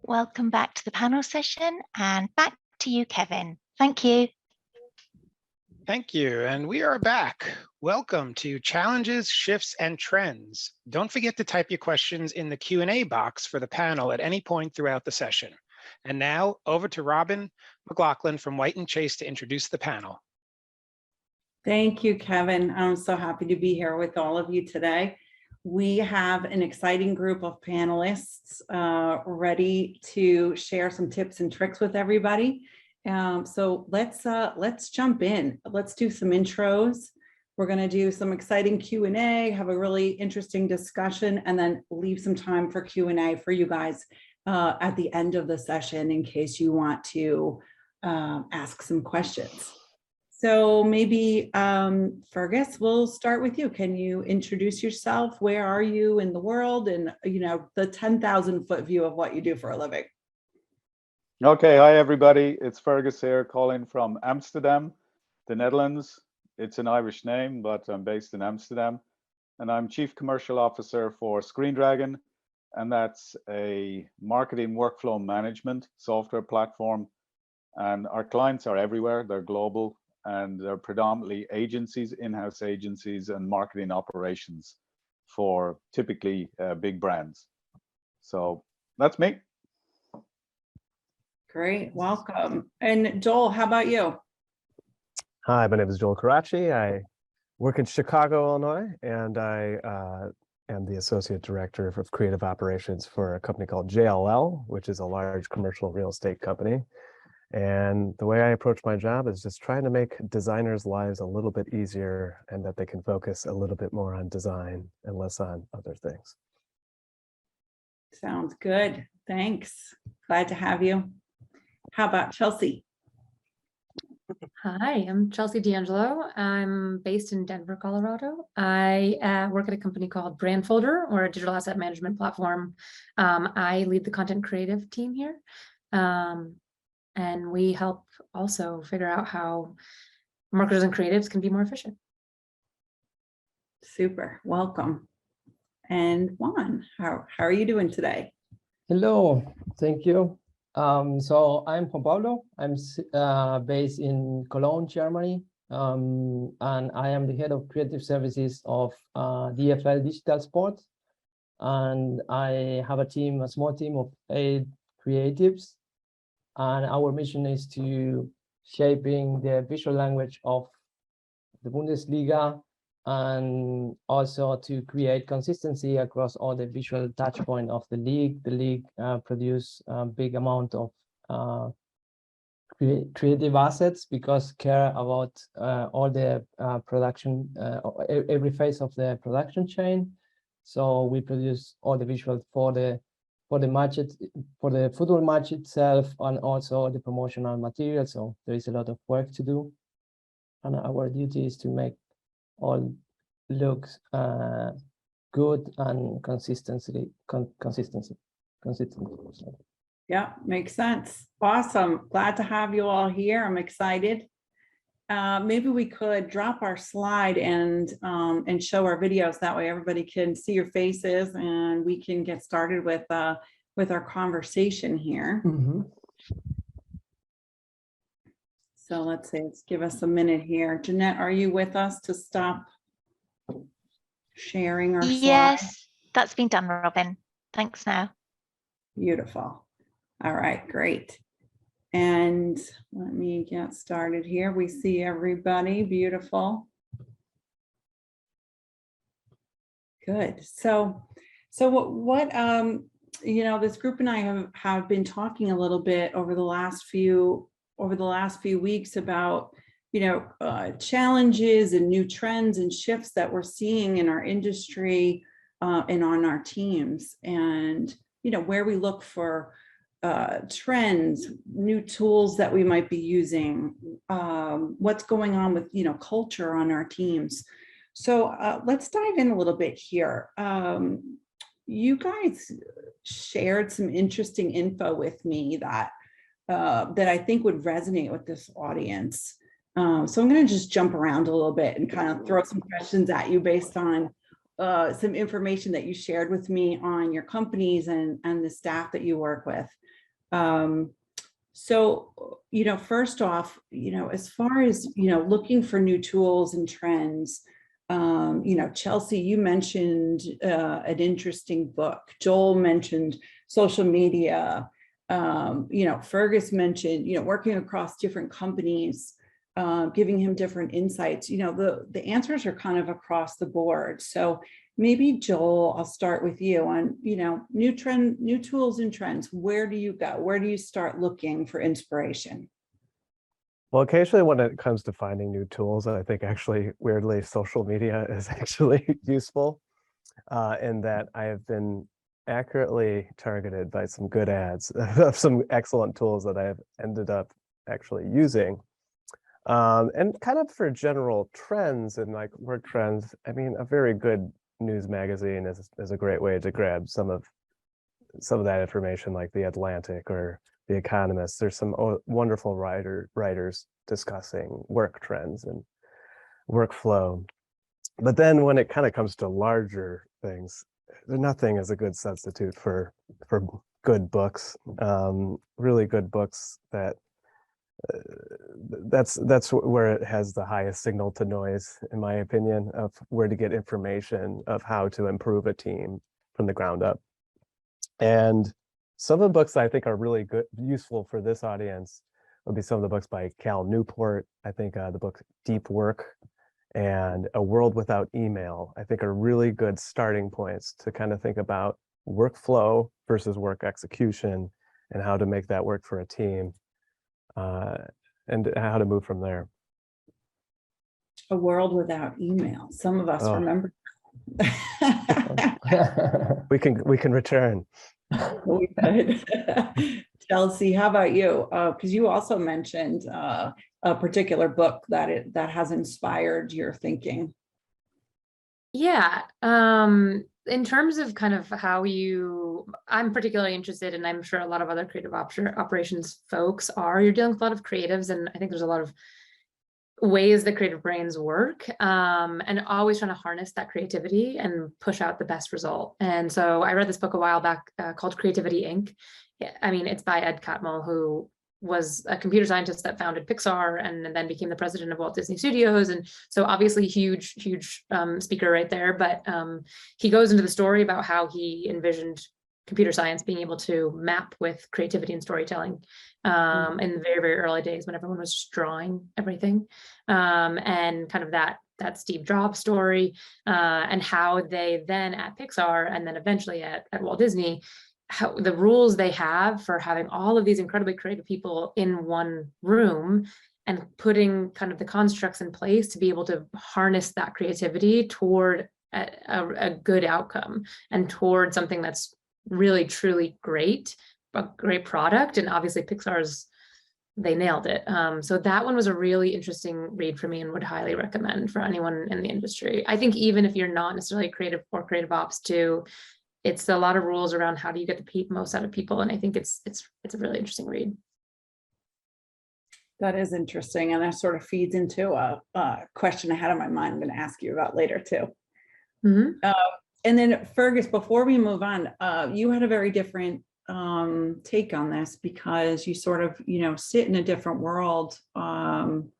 Welcome back to the panel session and back to you, Kevin. Thank you. Thank you, and we are back. Welcome to Challenges, Shifts, and Trends. Don't forget to type your questions in the Q&A box for the panel at any point throughout the session. And now over to Robin McLoughlin from White & Chase to introduce the panel. Thank you, Kevin. I'm so happy to be here with all of you today. We have an exciting group of panelists ready to share some tips and tricks with everybody. So let's jump in. Let's do some intros. We're going to do some exciting Q&A, have a really interesting discussion, and then leave some time for Q&A for you guys at the end of the session in case you want to ask some questions. So maybe Fergus, we'll start with you. Can you introduce yourself? Where are you in the world? And the 10,000-foot view of what you do for a living. Okay, hi everybody. It's Fergus here calling from Amsterdam, the Netherlands. It's an Irish name, but I'm based in Amsterdam. And I'm Chief Commercial Officer for Screen Dragon. And that's a marketing workflow management software platform. And our clients are everywhere. They're global. And they're predominantly agencies, in-house agencies, and marketing operations for typically big brands. So that's me. Great, welcome. And Joel, how about you? Hi, my name is Joel Karachi. I work in Chicago, Illinois, and I am the Associate Director of Creative Operations for a company called JLL, which is a large commercial real estate company. And the way I approach my job is just trying to make designers' lives a little bit easier and that they can focus a little bit more on design and less on other things. Sounds good. Thanks. Glad to have you. How about Chelsea? Hi, I'm Chelsea D'Angelo. I'm based in Denver, Colorado. I work at a company called Brandfolder, or a digital asset management platform. I lead the content creative team here. And we help also figure out how marketers and creatives can be more efficient. Super, welcome. And Juan, how are you doing today? Hello, thank you. So I'm Juan Pablo. I'm based in Cologne, Germany, and I am the head of creative services of DFL Digital Sports. And I have a small team of 8 creatives. And our mission is to shaping the visual language of the Bundesliga and also to create consistency across all the visual touch point of the league. The league produce a big amount of creative assets because care about all the production, every phase of the production chain. So we produce all the visuals for the match, for the football match itself, and also the promotional material. So there is a lot of work to do, and our duty is to make all looks good and consistency. Yeah, makes sense. Awesome. Glad to have you all here. I'm excited. Maybe we could drop our slide and show our videos. That way everybody can see your faces and we can get started with our conversation here. Mm-hmm. So let's give us a minute here. Jeanette, are you with us to stop sharing our slide? Yes, that's been done, Robin. Thanks now. Beautiful. All right, great. And let me get started here. We see everybody. Beautiful. Good. So what this group and I have been talking a little bit over the last few weeks about challenges and new trends and shifts that we're seeing in our industry and on our teams, and where we look for trends, new tools that we might be using, what's going on with culture on our teams. So let's dive in a little bit here. You guys shared some interesting info with me that I think would resonate with this audience. So I'm going to just jump around a little bit and kind of throw some questions at you based on some information that you shared with me on your companies and the staff that you work with. So, first off, as far as, looking for new tools and trends, Chelsea, you mentioned an interesting book. Joel mentioned social media. Fergus mentioned, working across different companies, giving him different insights. The answers are kind of across the board. So maybe Joel, I'll start with you on, new tools and trends. Where do you go? Where do you start looking for inspiration? Well, occasionally when it comes to finding new tools, I think actually, weirdly, social media is actually useful in that I have been accurately targeted by some good ads of some excellent tools that I have ended up actually using. And kind of for general trends and like work trends, I mean, a very good news magazine is a great way to grab some of that information, like The Atlantic or The Economist. There's some wonderful writers discussing work trends and workflow. But then when it kind of comes to larger things, nothing is a good substitute for good books, really good books that that's where it has the highest signal to noise, in my opinion, of where to get information of how to improve a team from the ground up. And some of the books I think are really good, useful for this audience would be some of the books by Cal Newport. I think the book Deep Work and A World Without Email, I think are really good starting points to kind of think about workflow versus work execution and how to make that work for a team. And how to move from there. A World Without Email. Some of us remember. We can return. We could. Chelsea, how about you? Because you also mentioned a particular book that has inspired your thinking. Yeah. In terms of kind of how I'm particularly interested, and I'm sure a lot of other creative operations folks are, you're dealing with a lot of creatives, and I think there's a lot of ways that creative brains work, and always trying to harness that creativity and push out the best result. And so I read this book a while back called Creativity Inc. I mean, it's by Ed Catmull, who was a computer scientist that founded Pixar and then became the president of Walt Disney Studios. And so obviously huge speaker right there. But he goes into the story about how he envisioned computer science being able to map with creativity and storytelling in the very, very early days when everyone was just drawing everything. And kind of that Steve Jobs story and how they then at Pixar and then eventually at Walt Disney, how the rules they have for having all of these incredibly creative people in one room and putting kind of the constructs in place to be able to harness that creativity toward a good outcome and toward something that's really, truly great, a great product. And obviously they nailed it. So that one was a really interesting read for me and would highly recommend for anyone in the industry. I think even if you're not necessarily creative or creative ops too, it's a lot of rules around how do you get the most out of people. And I think it's a really interesting read. That is interesting. And that sort of feeds into a question I had on my mind I'm going to ask you about later too. Mm-hmm. And then Fergus, before we move on, you had a very different take on this because you sort of, sit in a different world than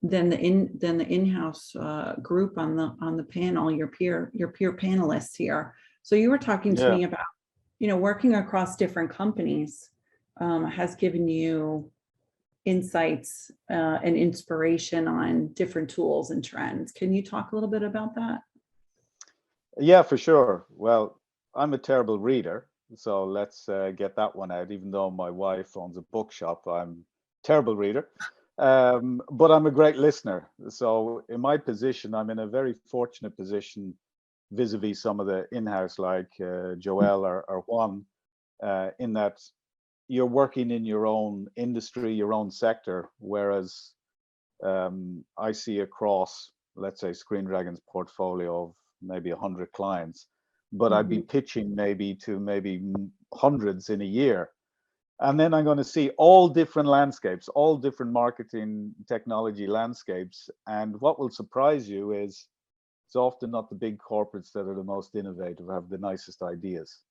the in-house group on the panel, your peer panelists here. So you were talking to me about, working across different companies has given you insights and inspiration on different tools and trends. Can you talk a little bit about that? Yeah, for sure. Well, I'm a terrible reader, so let's get that one out. Even though my wife owns a bookshop, I'm a terrible reader. But I'm a great listener. So in my position, I'm in a very fortunate position vis-a-vis some of the in-house like Joel or Juan, in that you're working in your own industry, your own sector, whereas I see across, let's say, Screen Dragon's portfolio of maybe 100 clients, but I'd be pitching maybe hundreds in a year. And then I'm going to see all different landscapes, all different marketing technology landscapes. And what will surprise you is it's often not the big corporates that are the most innovative, have the nicest ideas.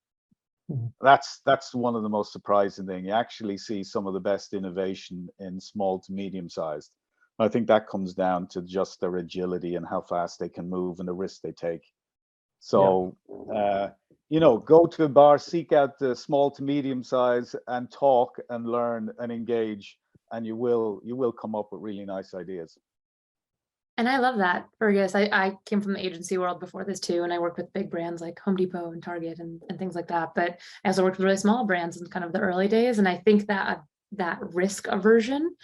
That's one of the most surprising thing. You actually see some of the best innovation in small to medium sized. I think that comes down to just their agility and how fast they can move and the risks they take. So, you know, go to a bar, seek out the small to medium size and talk and learn and engage, and you will come up with really nice ideas. And I love that, Fergus. I came from the agency world before this too, and I worked with big brands like Home Depot and Target and things like that. But I also worked with really small brands in kind of the early days. And I think that that risk aversion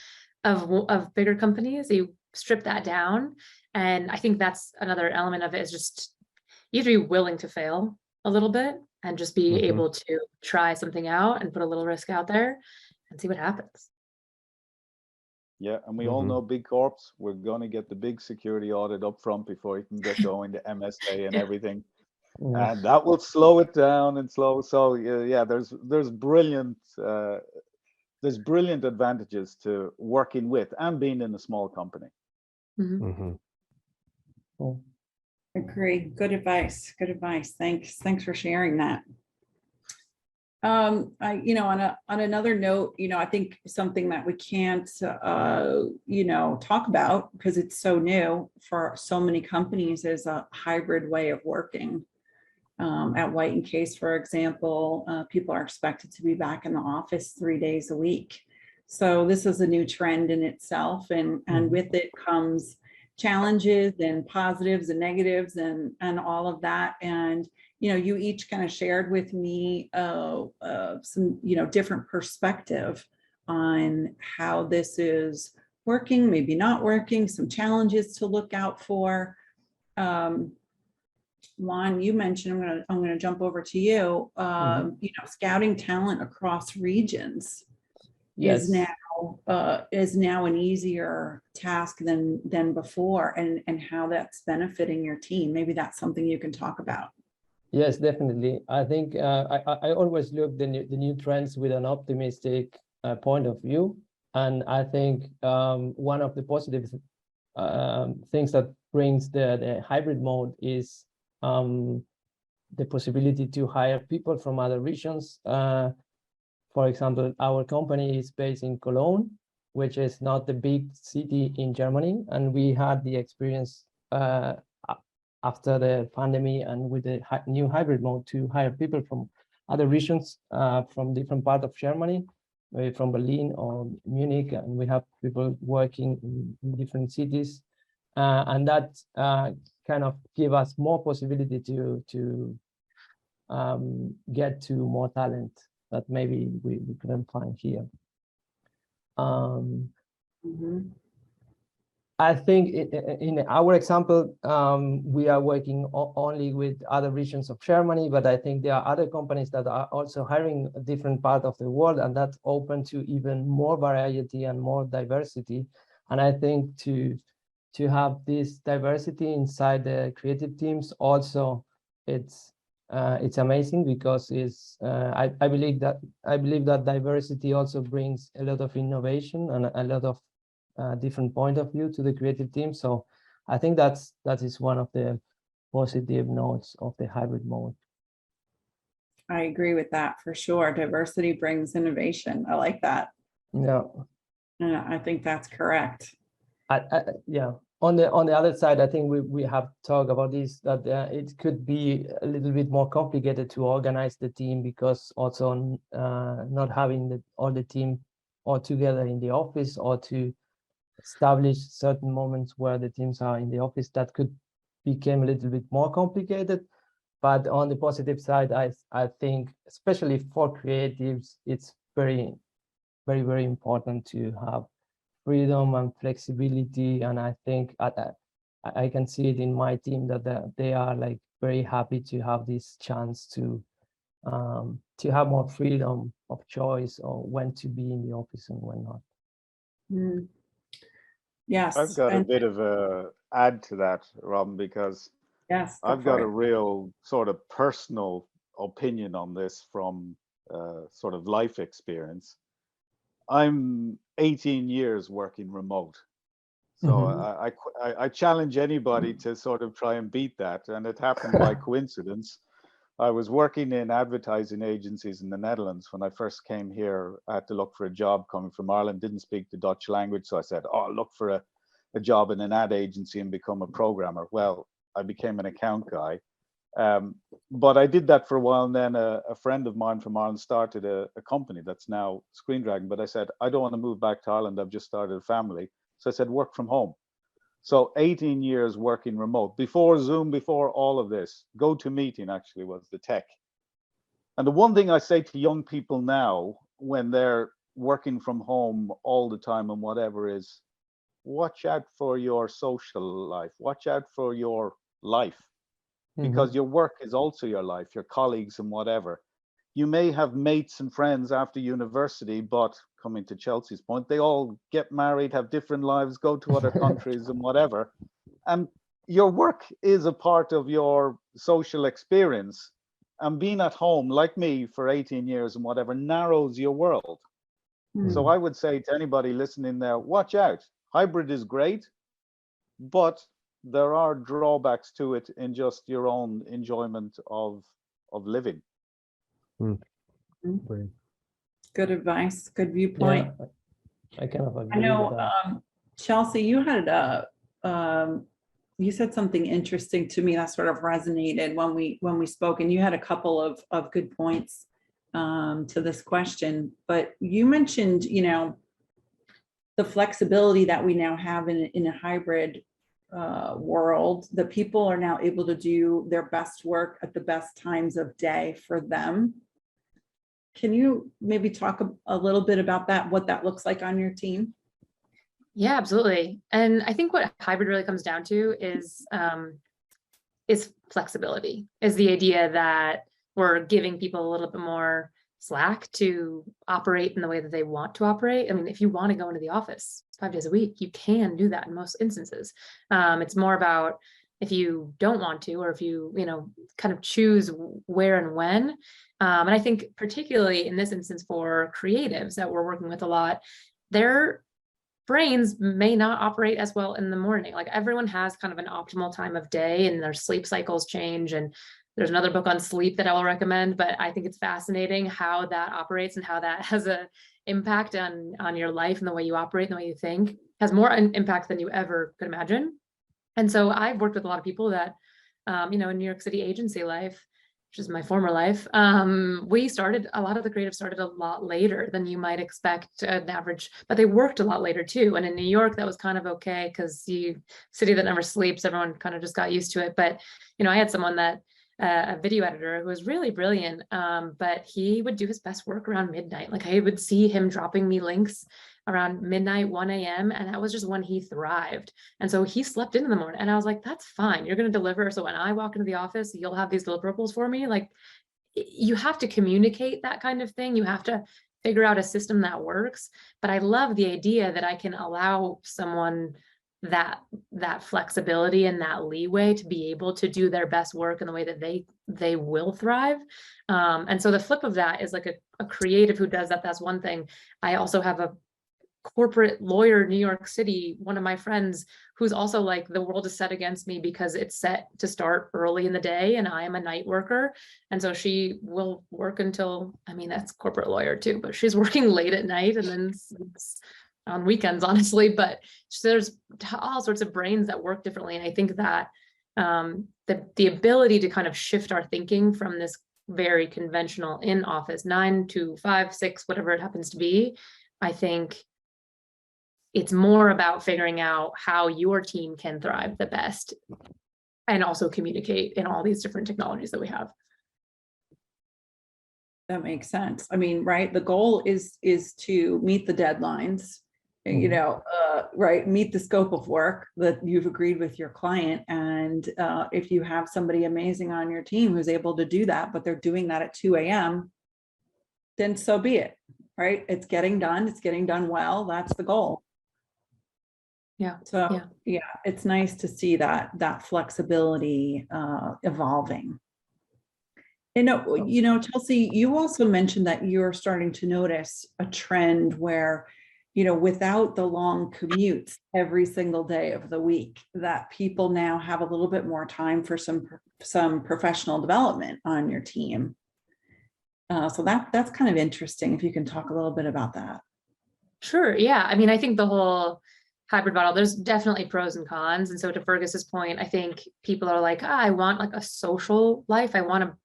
of bigger companies, you strip that down. And I think that's another element of it, is just you have to be willing to fail a little bit and just be able to try something out and put a little risk out there and see what happens. Yeah, and we all know big corps, we're going to get the big security audit up front before you can get going, the MSA and everything. And that will slow it down and slow. So yeah, there's brilliant advantages to working with and being in a small company. Cool. Agree. Good advice. Good advice. Thanks for sharing that. You know, on another note, you know, I think something that we can't, you know, talk about because it's so new for so many companies is a hybrid way of working. At White & Case, for example, people are expected to be back in the office 3 days a week. So this is a new trend in itself, and with it comes challenges and positives and negatives and all of that. And you know, you each kind of shared with me some, you know, different perspective on how this is working, maybe not working, some challenges to look out for. Juan, you mentioned, I'm gonna jump over to you. You know, scouting talent across regions is now an easier task than before, and how that's benefiting your team. Maybe that's something you can talk about. Yes, definitely. I think I always look the new trends with an optimistic point of view, and I think one of the positive things that brings the hybrid mode is the possibility to hire people from other regions. For example, our company is based in Cologne, which is not the big city in Germany, and we had the experience after the pandemic and with the new hybrid mode to hire people from other regions, from different parts of Germany, from Berlin or Munich, and we have people working in different cities, and that kind of give us more possibility to get to more talent that maybe we couldn't find here. I think in our example, we are working only with other regions of Germany, but I think there are other companies that are also hiring a different part of the world, and that's open to even more variety and more diversity. And I think to have this diversity inside the creative teams also, it's amazing, because I believe that diversity also brings a lot of innovation and a lot of different point of view to the creative team. So I think that is one of the positive notes of the hybrid mode. I agree with that for sure. Diversity brings innovation. I like that. Yeah. I think that's correct. Yeah. On the other side, I think we have talked about this, that it could be a little bit more complicated to organize the team, because also not having all the team all together in the office, or to establish certain moments where the teams are in the office, that could become a little bit more complicated. But on the positive side, I think, especially for creatives, it's very, very, very important to have freedom and flexibility. And I think I can see it in my team that they are like very happy to have this chance to have more freedom of choice, or when to be in the office and when not. Yes. I've got a bit of a add to that, Robin, because I've got a real sort of personal opinion on this from sort of life experience. I'm 18 years working remote. So I challenge anybody to sort of try and beat that. And it happened by coincidence. I was working in advertising agencies in the Netherlands. When I first came here, I had to look for a job coming from Ireland, didn't speak the Dutch language. So I said, oh, I'll look for a job in an ad agency and become a programmer. Well, I became an account guy. But I did that for a while, and then a friend of mine from Ireland started a company that's now Screen Dragon. But I said, I don't want to move back to Ireland. I've just started a family. So I said, work from home. So 18 years working remote. Before Zoom, before all of this, GoToMeeting actually was the tech. And the one thing I say to young people now, when they're working from home all the time and whatever, is watch out for your social life. Watch out for your life. Because your work is also your life, your colleagues and whatever. You may have mates and friends after university, but coming to Chelsea's point, they all get married, have different lives, go to other countries and whatever. And your work is a part of your social experience. And being at home, like me, for 18 years and whatever, narrows your world. So I would say to anybody listening there, watch out. Hybrid is great, but there are drawbacks to it in just your own enjoyment of living. Good advice, good viewpoint. Yeah, I kind of agree I know, with that. Chelsea, you had you said something interesting to me that sort of resonated when we spoke, and you had a couple of good points to this question. But you mentioned, you know, the flexibility that we now have in a hybrid world, that people are now able to do their best work at the best times of day for them. Can you maybe talk a little bit about that, what that looks like on your team? Yeah, absolutely. And I think what hybrid really comes down to is flexibility, is the idea that we're giving people a little bit more slack to operate in the way that they want to operate. I mean, if you want to go into the office 5 days a week, you can do that in most instances. It's more about if you don't want to, or if you, kind of choose where and when. And I think particularly in this instance for creatives that we're working with a lot, their brains may not operate as well in the morning. Like everyone has kind of an optimal time of day, and their sleep cycles change. And there's another book on sleep that I will recommend, but I think it's fascinating how that operates and how that has an impact on your life and the way you operate and the way you think. Has more impact than you ever could imagine. And so I've worked with a lot of people that, in New York City agency life, which is my former life, a lot of the creatives started a lot later than you might expect an average, but they worked a lot later too. And in New York, that was kind of okay because city that never sleeps, everyone kind of just got used to it. But, I had someone that, a video editor who was really brilliant, but he would do his best work around midnight. Like I would see him dropping me links around midnight, 1 a.m. And that was just when he thrived. And so he slept in the morning, and I was like, that's fine. You're going to deliver. So when I walk into the office, you'll have these deliverables for me. Like you have to communicate that kind of thing. You have to figure out a system that works. But I love the idea that I can allow someone that flexibility and that leeway to be able to do their best work in the way that they will thrive. And so the flip of that is like a creative who does that. That's one thing. I also have a corporate lawyer in New York City, one of my friends, who's also like, the world is set against me because it's set to start early in the day and I am a night worker. And so she will work until, that's corporate lawyer too, but she's working late at night and then on weekends, honestly. But there's all sorts of brains that work differently. And I think that the ability to kind of shift our thinking from this very conventional in office 9 to 5, 6, whatever it happens to be, I think it's more about figuring out how your team can thrive the best and also communicate in all these different technologies that we have. That makes sense. Right. The goal is to meet the deadlines, right. Meet the scope of work that you've agreed with your client. And if you have somebody amazing on your team who's able to do that, but they're doing that at 2 a.m., then so be it. Right. It's getting done. It's getting done well. That's the goal. Yeah. So yeah, it's nice to see that flexibility evolving. And Chelsea, you also mentioned that you're starting to notice a trend where without the long commutes every single day of the week, that people now have a little bit more time for some professional development on your team. So that's kind of interesting, if you can talk a little bit about that. Sure. Yeah. I mean, I think the whole hybrid model, there's definitely pros and cons. And so to Fergus's point, I think people are like, I want like a social life. I want to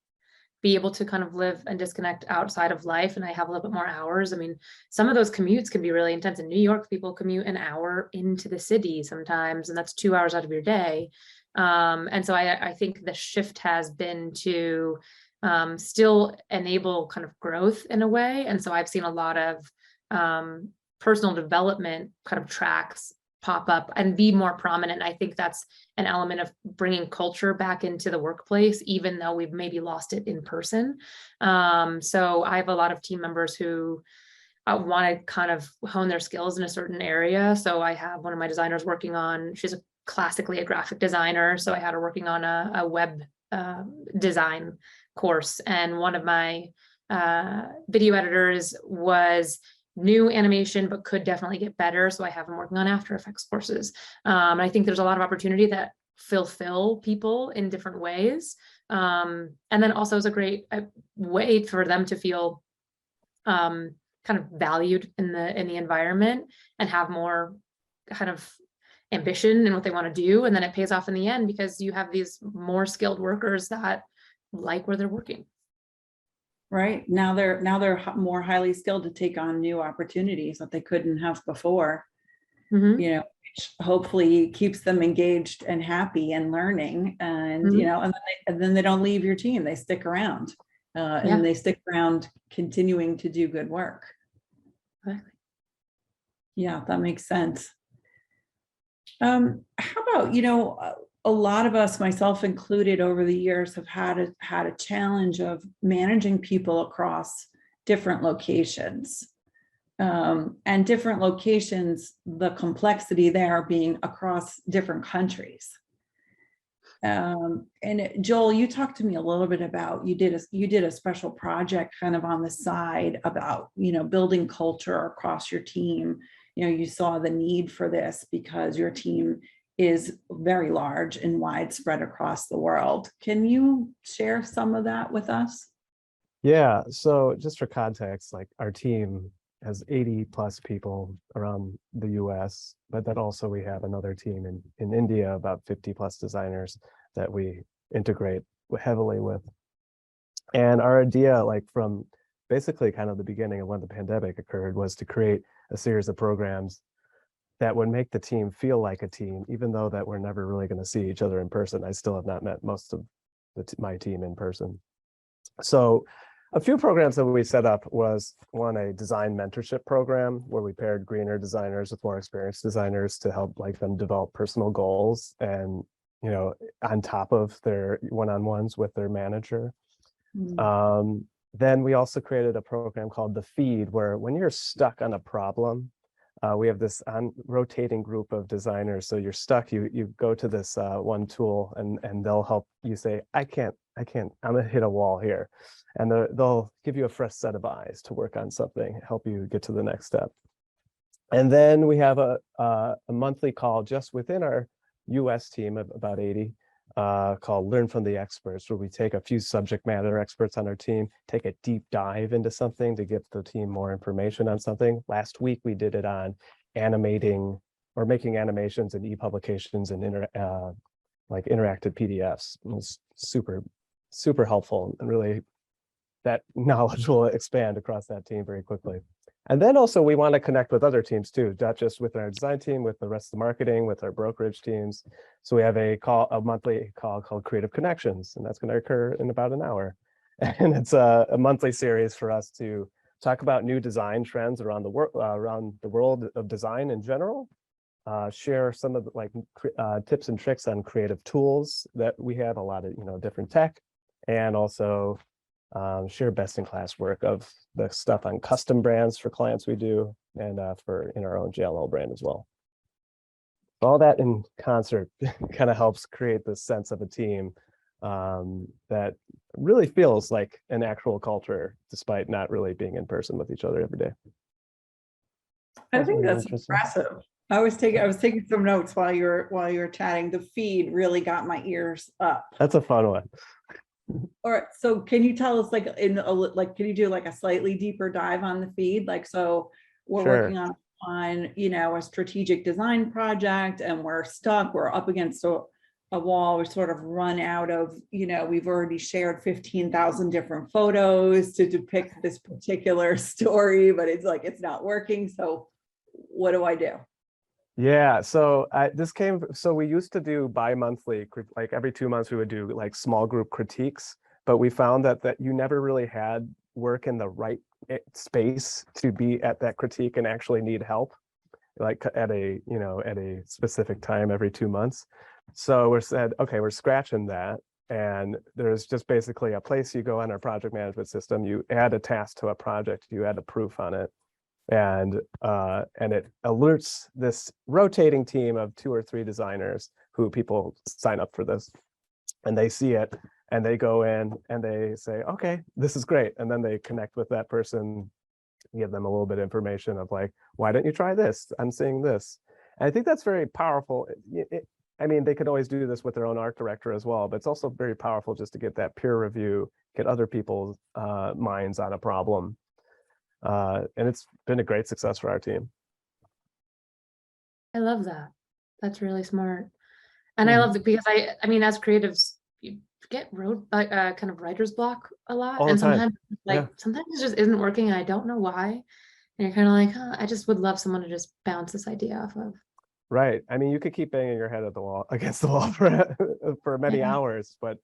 be able to kind of live and disconnect outside of life. And I have a little bit more hours. I mean, some of those commutes can be really intense. In New York, people commute an hour into the city sometimes, and that's 2 hours out of your day. And so I think the shift has been to still enable kind of growth in a way. And so I've seen a lot of personal development kind of tracks pop up and be more prominent. I think that's an element of bringing culture back into the workplace, even though we've maybe lost it in person. So I have a lot of team members who want to kind of hone their skills in a certain area. So I have one of my designers working on, she's classically a graphic designer. So I had her working on a web design course. And one of my video editors was new animation, but could definitely get better. So I have them working on After Effects courses. And I think there's a lot of opportunity that fulfill people in different ways. And then also is a great way for them to feel kind of valued in the environment and have more kind of ambition in what they want to do. And then it pays off in the end because you have these more skilled workers that like where they're working. Right. Now they're more highly skilled to take on new opportunities that they couldn't have before, which hopefully keeps them engaged and happy and learning. And, and then they don't leave your team. They stick around and they stick around continuing to do good work. Exactly. Yeah, that makes sense. How about, a lot of us, myself included, over the years have had a challenge of managing people across different locations. And different locations, the complexity there being across different countries. And Joel, you talked to me a little bit about, you did a special project kind of on the side about, building culture across your team. You saw the need for this because your team is very large and widespread across the world. Can you share some of that with us? Yeah, so just for context, like our team has 80 plus people around the US, but then also we have another team in India, about 50 plus designers that we integrate heavily with. And our idea, like from basically kind of the beginning of when the pandemic occurred, was to create a series of programs that would make the team feel like a team, even though that we're never really going to see each other in person. I still have not met most of my team in person. So a few programs that we set up was, one, a design mentorship program where we paired greener designers with more experienced designers to help them develop personal goals and, on top of their one-on-ones with their manager. Then we also created a program called The Feed, where when you're stuck on a problem, we have this rotating group of designers. So you're stuck, you go to this one tool and they'll help you say, I can't, I'm gonna hit a wall here. And they'll give you a fresh set of eyes to work on something, help you get to the next step. And then we have a monthly call just within our US team of about 80 called Learn from the Experts, where we take a few subject matter experts on our team, take a deep dive into something to give the team more information on something. Last week, we did it on animating or making animations and e-publications and interactive PDFs. It was super, super helpful, and really that knowledge will expand across that team very quickly. And then also we want to connect with other teams too, not just with our design team, with the rest of the marketing, with our brokerage teams. So we have a monthly call called Creative Connections, and that's going to occur in about an hour. And it's a monthly series for us to talk about new design trends around the world of design in general, share some of the tips and tricks on creative tools that we have, a lot of different tech, and also share best-in-class work of the stuff on custom brands for clients we do, and in our own JLL brand as well. All that in concert kind of helps create this sense of a team that really feels like an actual culture, despite not really being in person with each other every day. I That's think really that's interesting. impressive. I was taking some notes while you're chatting. The feed really got my ears up. That's a fun one. All right, so can you tell us like can you do like a slightly deeper dive on the feed? Like, so we're Sure. working on a strategic design project and we're stuck, we're up against a wall, we're sort of run out of, we've already shared 15,000 different photos to depict this particular story, but it's like, it's not working. So what do I do? Yeah, so so we used to do bi-monthly, like every 2 months we would do like small group critiques, but we found that you never really had work in the right space to be at that critique and actually need help, like at a specific time every 2 months. So we said, okay, we're scratching that. And there's just basically a place you go on our project management system, you add a task to a project, you add a proof on it. And it alerts this rotating team of 2 or 3 designers who people sign up for this, and they see it and they go in and they say, okay, this is great. And then they connect with that person, give them a little bit of information of like, why don't you try this? I'm seeing this. And I think that's very powerful. I mean, they could always do this with their own art director as well, but it's also very powerful just to get that peer review, get other people's minds on a problem. And it's been a great success for our team. I love that. That's really smart. And I love it because I mean, as creatives, you get kind of writer's block a lot. All the And time. sometimes sometimes it just isn't working and I don't know why. And you're kind of like, huh, I just would love someone to just bounce this idea off of. Right. I mean, you could keep banging your head against the wall for many hours, but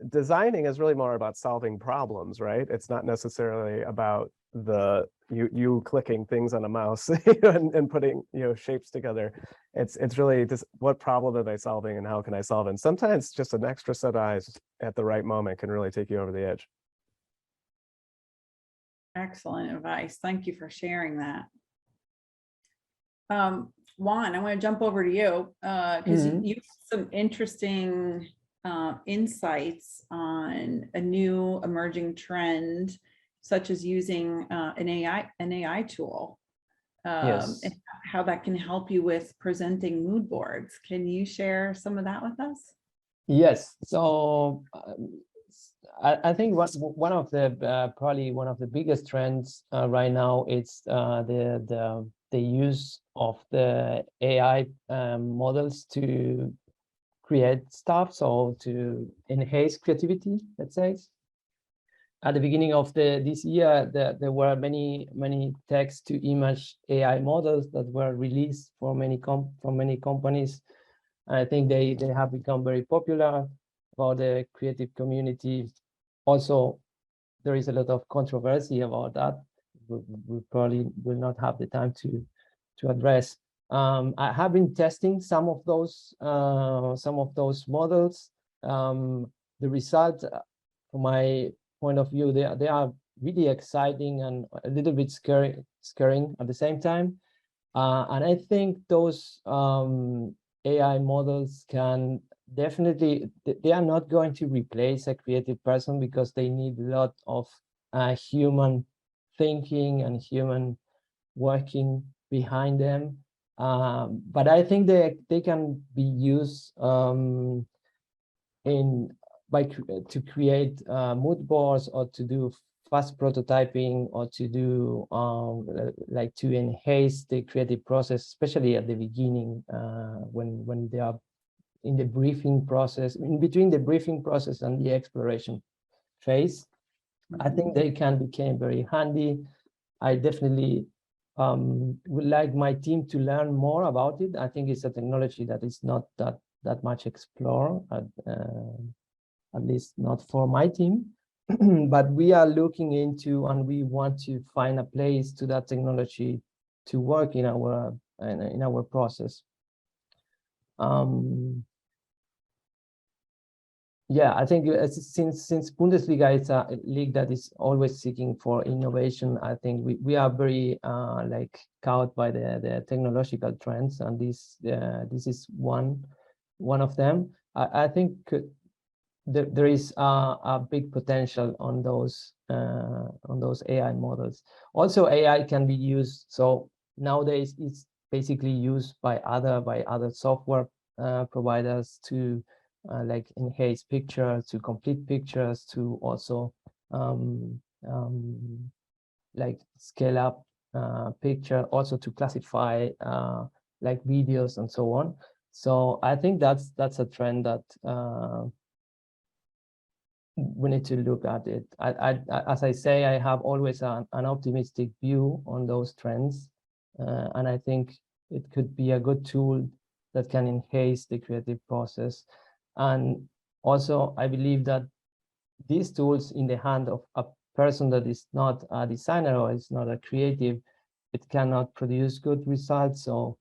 designing is really more about solving problems, right? It's not necessarily about you clicking things on a mouse and putting shapes together. It's really just, what problem am I solving and how can I solve it? And sometimes just an extra set of eyes at the right moment can really take you over the edge. Excellent advice. Thank you for sharing that. Juan, I want to jump over to you because you have some interesting insights on a new emerging trend, such as using an AI tool, Yes. and how that can help you with presenting mood boards. Can you share some of that with us? Yes. So I think one of the probably one of the biggest trends right now is the use of the AI models to create stuff, so to enhance creativity, let's say. At the beginning of this year, there were many text to image AI models that were released from many companies. I think they have become very popular for the creative community. Also, there is a lot of controversy about that. We probably will not have the time to address. I have been testing some of those models. The results, from my point of view, they are really exciting and a little bit scaring at the same time. And I think those AI models can definitely, they are not going to replace a creative person because they need a lot of human thinking and human working behind them. But I think they can be used to create mood boards, or to do fast prototyping, or to do like to enhance the creative process, especially at the beginning, when they are in the briefing process, in between the briefing process and the exploration phase. I think they can become very handy. I definitely would like my team to learn more about it. I think it's a technology that is not that much explored, at least not for my team. But we are looking into, and we want to find a place to that technology to work in our process. Yeah, I think since Bundesliga is a league that is always seeking for innovation, I think we are very like caught by the technological trends, and this is one of them. I think there is a big potential on those AI models. Also, AI can be used. So nowadays it's basically used by other software providers to like enhance pictures, to complete pictures, to also like scale up picture, also to classify like videos and so on. So I think that's a trend that we need to look at it. As I say, I have always an optimistic view on those trends, and I think it could be a good tool that can enhance the creative process. And also, I believe that these tools in the hand of a person that is not a designer or is not a creative, it cannot produce good results. So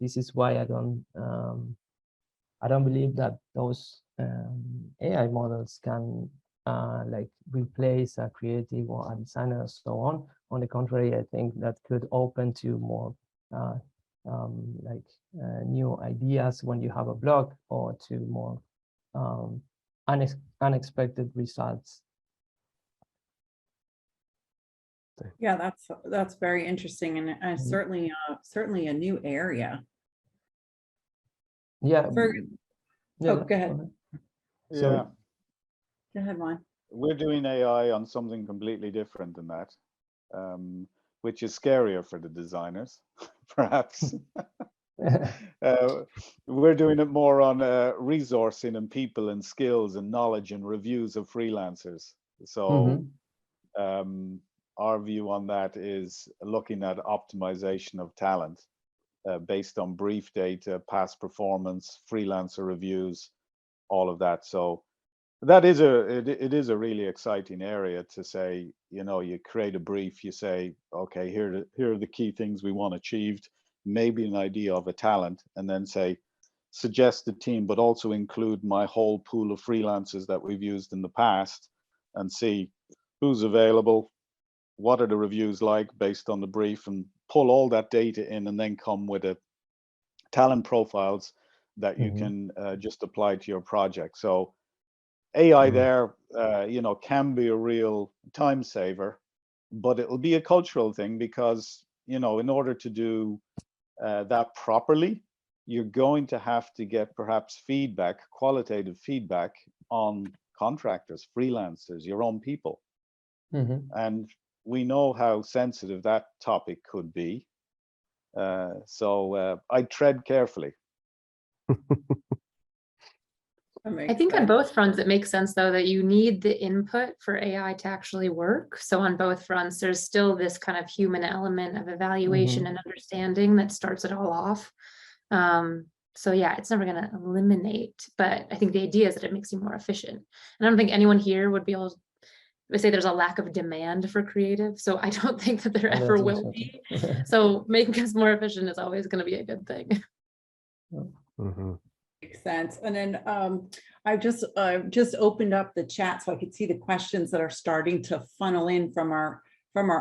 this is why I don't believe that those AI models can like replace a creative or a designer and so on. On the contrary, I think that could open to more new ideas when you have a blog, or to more unexpected results. Yeah, that's very interesting, and certainly a new area. Yeah. Oh, go ahead. Yeah, Go ahead, Juan. we're doing AI on something completely different than that, which is scarier for the designers, perhaps. We're doing it more on resourcing and people and skills and knowledge and reviews of freelancers. So our view on that is looking at optimization of talent based on brief data, past performance, freelancer reviews, all of that. So that is it is a really exciting area to say, you know, you create a brief, you say, okay, here are the key things we want achieved, maybe an idea of a talent, and then say, suggest a team, but also include my whole pool of freelancers that we've used in the past, and see who's available, what are the reviews like based on the brief, and pull all that data in, and then come with a talent profiles that you can just apply to your project. So AI there, you know, can be a real time saver, but it'll be a cultural thing, because, you know, in order to do that properly, you're going to have to get perhaps feedback, qualitative feedback on contractors, freelancers, your own people. And we know how sensitive that topic could be. So I tread carefully. I think on both fronts, it makes sense, though, that you need the input for AI to actually work. So on both fronts, there's still this kind of human element of evaluation and understanding that starts it all off. So yeah, it's never going to eliminate, but I think the idea is that it makes you more efficient. And I don't think anyone here would be able to say there's a lack of demand for creative. So I don't think that there ever will be. So making us more efficient is always going to be a good thing. Makes sense. And then I've just opened up the chat so I could see the questions that are starting to funnel in from our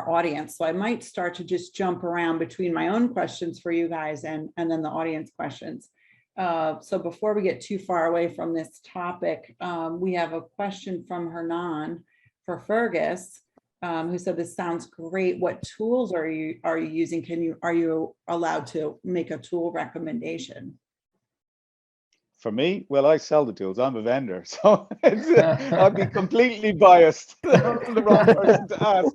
audience. So I might start to just jump around between my own questions for you guys and then the audience questions. So before we get too far away from this topic, we have a question from Hernan for Fergus, who said, "This sounds great. What tools are you using? Are you allowed to make a tool recommendation?" For me, well, I sell the tools. I'm a vendor, so I'd be completely biased. I'm the wrong person to ask.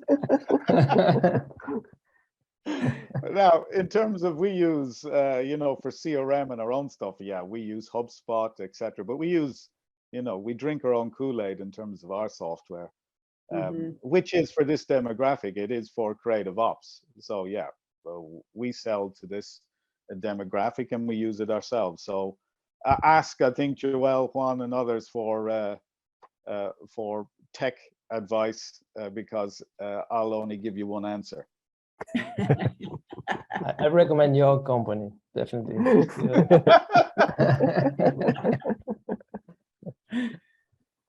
Now, in terms of, we use, you know, for CRM and our own stuff, yeah, we use HubSpot, etc. But we use, you know, we drink our own Kool-Aid in terms of our software, which is for this demographic. It is for creative ops. So yeah, we sell to this demographic and we use it ourselves. So ask, I think, Joelle, Juan, and others for tech advice, because I'll only give you one answer. I recommend your company, definitely.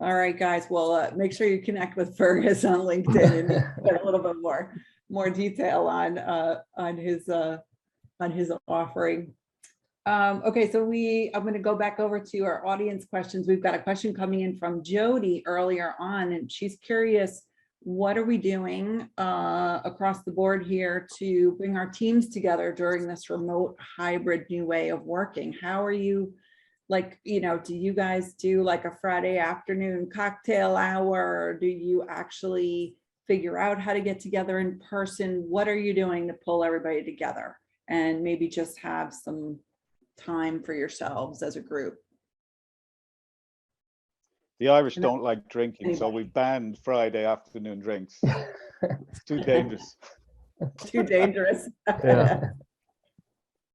All right, guys. Well, make sure you connect with Fergus on LinkedIn and get a little bit more detail on his offering. Okay, so I'm going to go back over to our audience questions. We've got a question coming in from Jody earlier on, and she's curious what are we doing across the board here to bring our teams together during this remote hybrid new way of working? How are you, like, you know, do you guys do like a Friday afternoon cocktail hour? Or do you actually figure out how to get together in person? What are you doing to pull everybody together and maybe just have some time for yourselves as a group? The Irish And don't like drinking, so we banned Friday afternoon drinks. It's too dangerous. too dangerous. Yeah.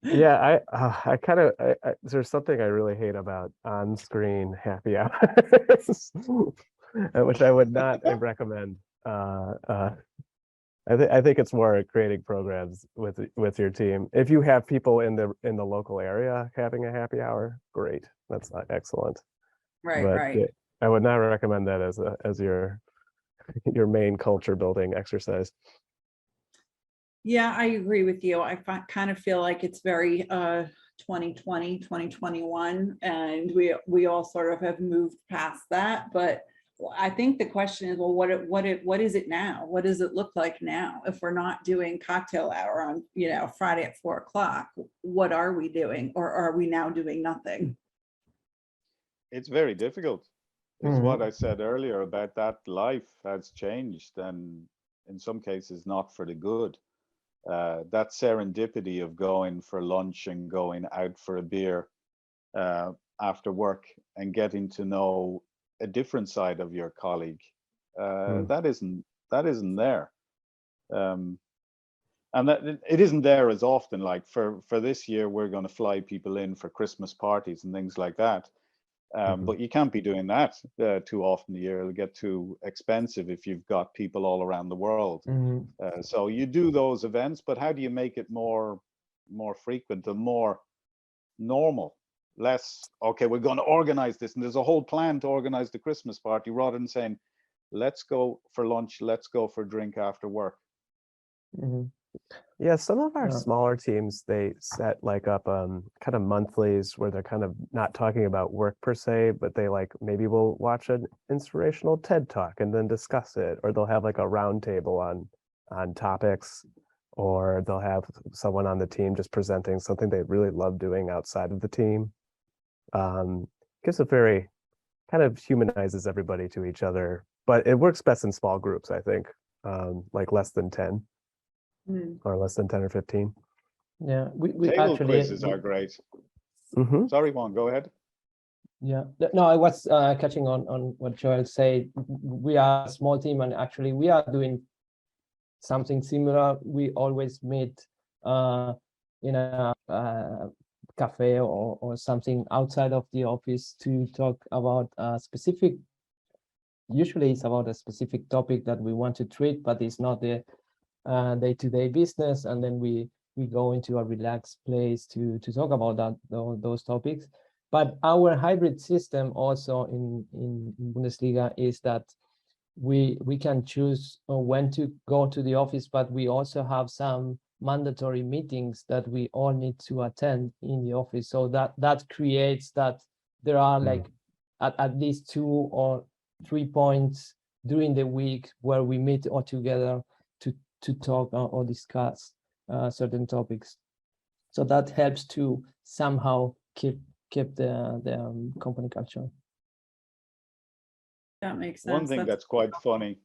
Yeah, I kind of, there's something I really hate about on-screen happy hours, which I would not recommend. I think it's more creating programs with your team. If you have people in the local area having a happy hour, great. That's excellent. Right, But right. I would not recommend that as your main culture building exercise. Yeah, I agree with you. I kind of feel like it's very 2020, 2021, and we all sort of have moved past that. But I think the question is, well, what is it now? What does it look like now? If we're not doing cocktail hour on, you know, Friday at 4 o'clock, what are we doing? Or are we now doing nothing? It's very difficult. It's what I said earlier about that life has changed, and in some cases not for the good. That serendipity of going for lunch and going out for a beer after work and getting to know a different side of your colleague, that isn't there. And that it isn't there as often. Like for this year, we're going to fly people in for Christmas parties and things like that. But you can't be doing that too often a year. It'll get too expensive if you've got people all around the world. So you do those events, but how do you make it more frequent and more normal? Less, okay, we're going to organize this, and there's a whole plan to organize the Christmas party, rather than saying, let's go for lunch, let's go for a drink after work. Yeah, some of our smaller teams, they set like up kind of monthlies where they're kind of not talking about work per se, but they like maybe will watch an inspirational TED talk and then discuss it, or they'll have like a round table on topics, or they'll have someone on the team just presenting something they really love doing outside of the team. Gives a very kind of humanizes everybody to each other, but it works best in small groups, I think, like less than 10. Or less than 10 or 15. Yeah, we Table actually quizzes are great. Sorry, Juan, go ahead. Yeah, no, I was catching on what Joel said. We are a small team, and actually we are doing something similar. We always meet in a cafe or something outside of the office to talk about a specific, usually it's about a specific topic that we want to treat, but it's not the day-to-day business, and then we go into a relaxed place to talk about those topics. But our hybrid system also in Bundesliga is that we can choose when to go to the office, but we also have some mandatory meetings that we all need to attend in the office. So that creates that there are like at least 2 or 3 points during the week where we meet all together to talk or discuss certain topics. So that helps to somehow keep the company culture. That makes sense. One thing that's quite funny,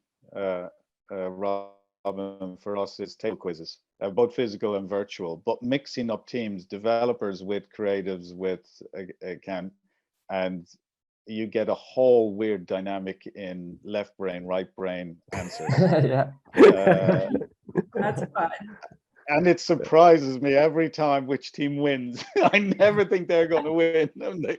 Robin, for us is table quizzes, both physical and virtual, but mixing up teams, developers with creatives with account, and you get a whole weird dynamic in left brain, right brain answers. Yeah. That's fun. And it surprises me every time which team wins. I never think they're going to win, and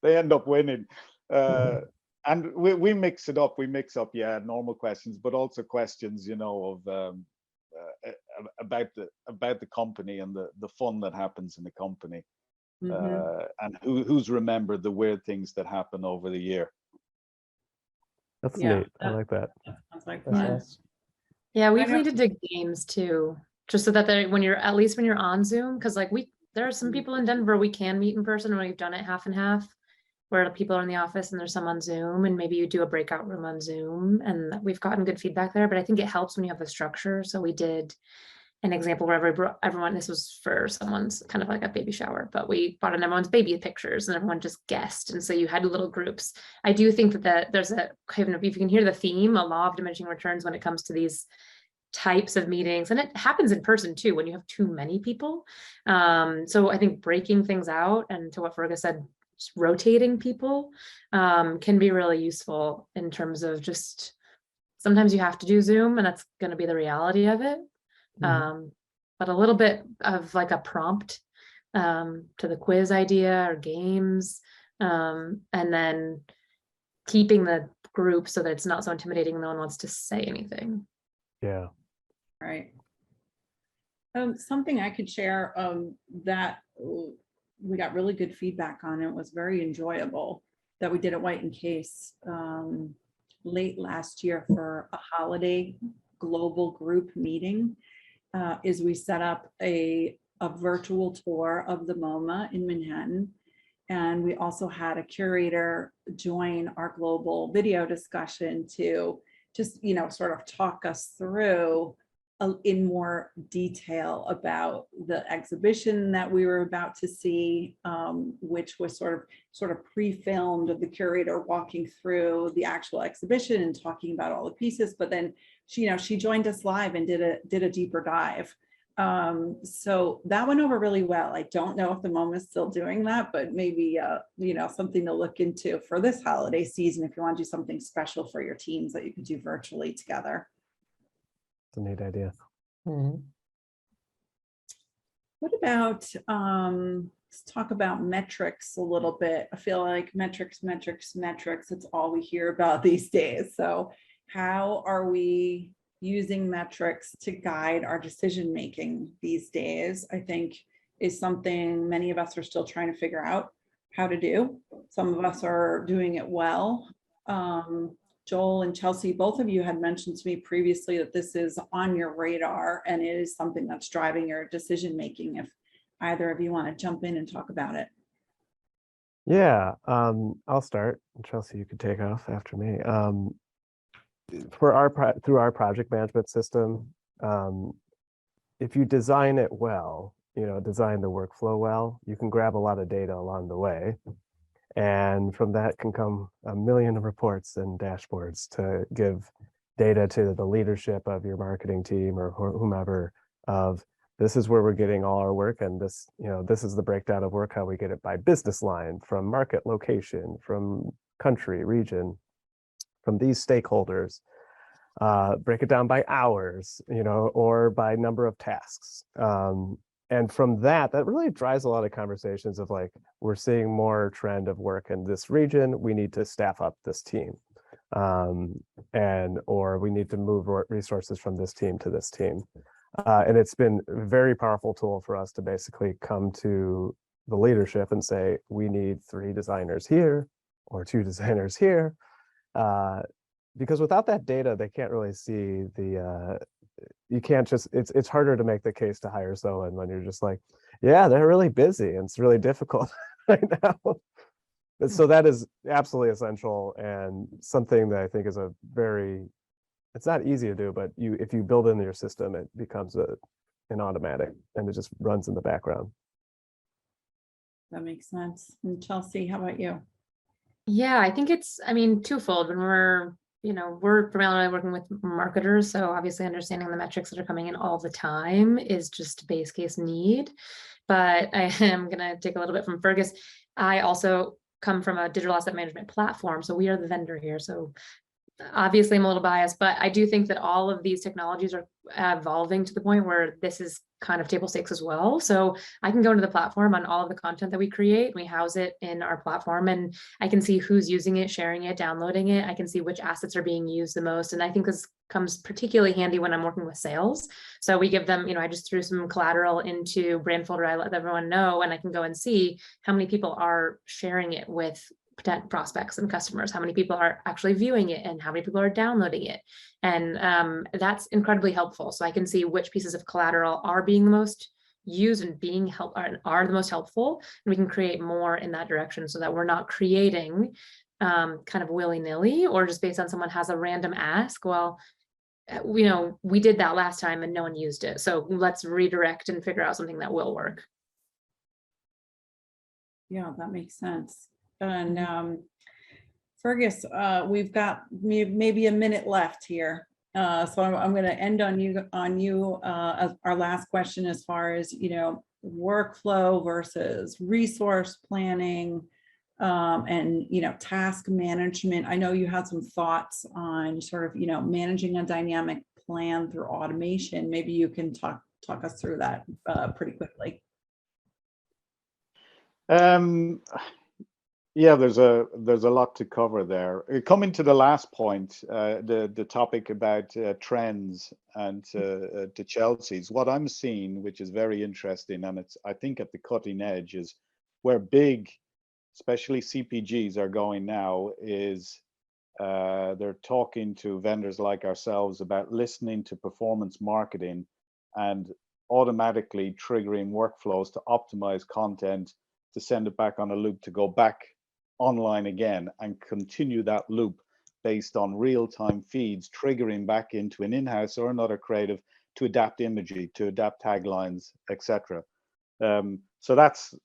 they end up winning. And we mix it up. We mix up, normal questions, but also questions, you know, of about the company and the fun that happens in the company, and who's remembered the weird things that happen over the year. That's neat. I like that. Sounds like That's fun. nice. Yeah, we've needed to games too, just so that when you're on Zoom, because like there are some people in Denver we can meet in person, and we've done it half and half, where people are in the office and there's some on Zoom, and maybe you do a breakout room on Zoom, and we've gotten good feedback there. But I think it helps when you have a structure. So we did an example where everyone, this was for someone's kind of like a baby shower, but we brought in everyone's baby pictures and everyone just guessed. And so you had little groups. I do think that there's a kind of, if you can hear the theme, a law of diminishing returns when it comes to these types of meetings, and it happens in person too when you have too many people. So I think breaking things out, and to what Fergus said, just rotating people can be really useful in terms of just sometimes you have to do Zoom, and that's going to be the reality of it. But a little bit of like a prompt to the quiz idea or games, and then keeping the group so that it's not so intimidating, no one wants to say anything. Yeah. Right. Something I could share that we got really good feedback on. It was very enjoyable that we did at White and Case late last year for a holiday global group meeting. Is we set up a virtual tour of the MoMA in Manhattan. And we also had a curator join our global video discussion to just, sort of talk us through in more detail about the exhibition that we were about to see, which was sort of pre-filmed of the curator walking through the actual exhibition and talking about all the pieces. But then she joined us live and did a deeper dive. So that went over really well. I don't know if the MoMA is still doing that, but maybe something to look into for this holiday season if you want to do something special for your teams that you could do virtually together. It's a neat idea. What about let's talk about metrics a little bit. I feel like metrics, it's all we hear about these days. So how are we using metrics to guide our decision making these days? I think is something many of us are still trying to figure out how to do. Some of us are doing it well. Joel and Chelsea, both of you had mentioned to me previously that this is on your radar and it is something that's driving your decision making. If either of you want to jump in and talk about it. Yeah, I'll start. Chelsea, you could take off after me. Through our project management system, if you design it well, design the workflow well, you can grab a lot of data along the way. And from that can come a million reports and dashboards to give data to the leadership of your marketing team or whomever of this is where we're getting all our work. And this, this is the breakdown of work, how we get it by business line, from market location, from country, region, from these stakeholders, break it down by hours, or by number of tasks. And from that really drives a lot of conversations of like, we're seeing more trend of work in this region, we need to staff up this team. Or we need to move resources from this team to this team. And it's been a very powerful tool for us to basically come to the leadership and say, we need 3 designers here or 2 designers here. Because without that data, they can't really see you can't just, it's harder to make the case to hire someone when you're just like, yeah, they're really busy and it's really difficult right now. So that is absolutely essential and something that I think is it's not easy to do, but if you build into your system, it becomes an automatic and it just runs in the background. That makes sense. And Chelsea, how about you? Yeah, I think it's, twofold. When we're primarily working with marketers, so obviously understanding the metrics that are coming in all the time is just base case need. But I am going to take a little bit from Fergus. I also come from a digital asset management platform, so we are the vendor here. So obviously I'm a little biased, but I do think that all of these technologies are evolving to the point where this is kind of table stakes as well. So I can go into the platform on all of the content that we create. We house it in our platform and I can see who's using it, sharing it, downloading it. I can see which assets are being used the most. And I think this comes particularly handy when I'm working with sales. So we give them, I just threw some collateral into Brandfolder. I let everyone know, and I can go and see how many people are sharing it with potential prospects and customers, how many people are actually viewing it and how many people are downloading it. And that's incredibly helpful. So I can see which pieces of collateral are being the most use and being are the most helpful, and we can create more in that direction so that we're not creating kind of willy-nilly or just based on someone has a random ask. Well, we did that last time and no one used it, so let's redirect and figure out something that will work. Yeah, that makes sense. And Fergus, we've got maybe a minute left here. So I'm going to end on you as our last question, as far as, workflow versus resource planning, and, task management. I know you had some thoughts on sort of, managing a dynamic plan through automation. Maybe you can talk us through that pretty quickly. Yeah, there's a lot to cover there. Coming to the last point, the topic about trends and to Chelsea's, what I'm seeing, which is very interesting, and it's, I think, at the cutting edge, is where big, especially CPGs, are going now, is they're talking to vendors like ourselves about listening to performance marketing and automatically triggering workflows to optimize content, to send it back on a loop, to go back online again and continue that loop based on real-time feeds, triggering back into an in-house or another creative to adapt imagery, to adapt taglines, etc. So that's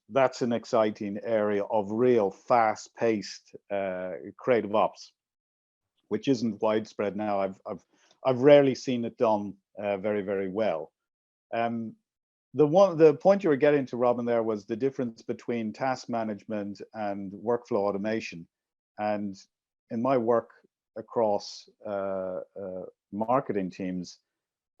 an exciting area of real fast-paced creative ops, which isn't widespread now. I've rarely seen it done very, very well. The point you were getting to, Robin, there was the difference between task management and workflow automation. And in my work across marketing teams,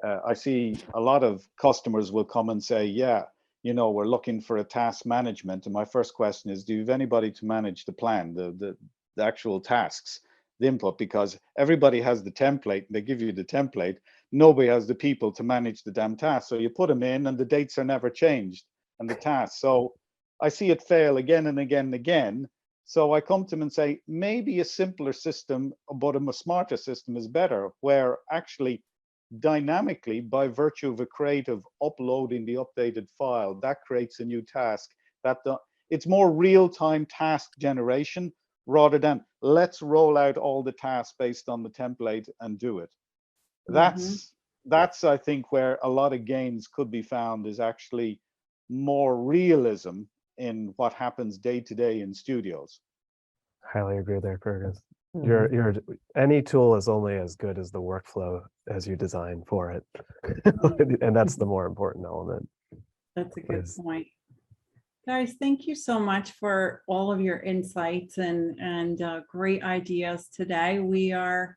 I see a lot of customers will come and say, yeah, we're looking for a task management. And my first question is, do you have anybody to manage the plan, the actual tasks, the input? Because everybody has the template, they give you the template. Nobody has the people to manage the damn task. So you put them in and the dates are never changed and the tasks. So I see it fail again and again and again. So I come to them and say, maybe a simpler system, but a smarter system is better, where actually dynamically, by virtue of a creative uploading the updated file, that creates a new task. It's more real-time task generation rather than let's roll out all the tasks based on the template and do it. That's I think where a lot of gains could be found, is actually more realism in what happens day to day in studios. Highly agree there, Fergus. Any tool is only as good as the workflow as you design for it. And that's the more important element. That's a good point. Guys, thank you so much for all of your insights and great ideas today. We are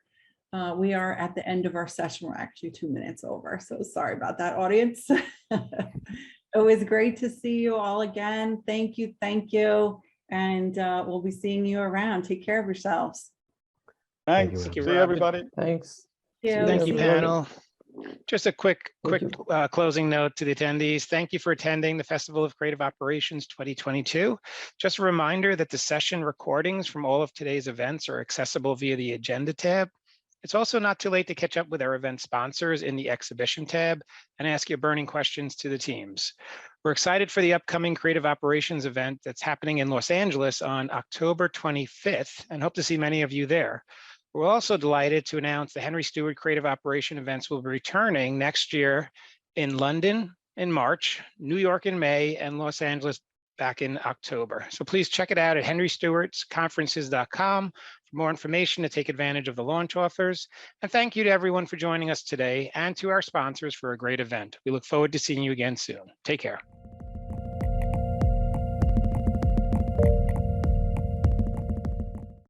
at the end of our session. We're actually 2 minutes over, so sorry about that, audience. It was great to see you all again. Thank you. And we'll be seeing you around. Take care of yourselves. Thanks. Thank you, See you, everybody. Thanks. Thank you, panel. Just a quick you. closing note to the attendees. Thank you for attending the Festival of Creative Operations 2022. Just a reminder that the session recordings from all of today's events are accessible via the Agenda tab. It's also not too late to catch up with our event sponsors in the Exhibition tab and ask your burning questions to the teams. We're excited for the upcoming Creative Operations event that's happening in Los Angeles on October 25th, and hope to see many of you there. We're also delighted to announce the Henry Stewart Creative Operation events will be returning next year in London in March, New York in May, and Los Angeles back in October. So please check it out at henrystewartsconferences.com for more information to take advantage of the launch offers. And thank you to everyone for joining us today, and to our sponsors for a great event. We look forward to seeing you again soon. Take care.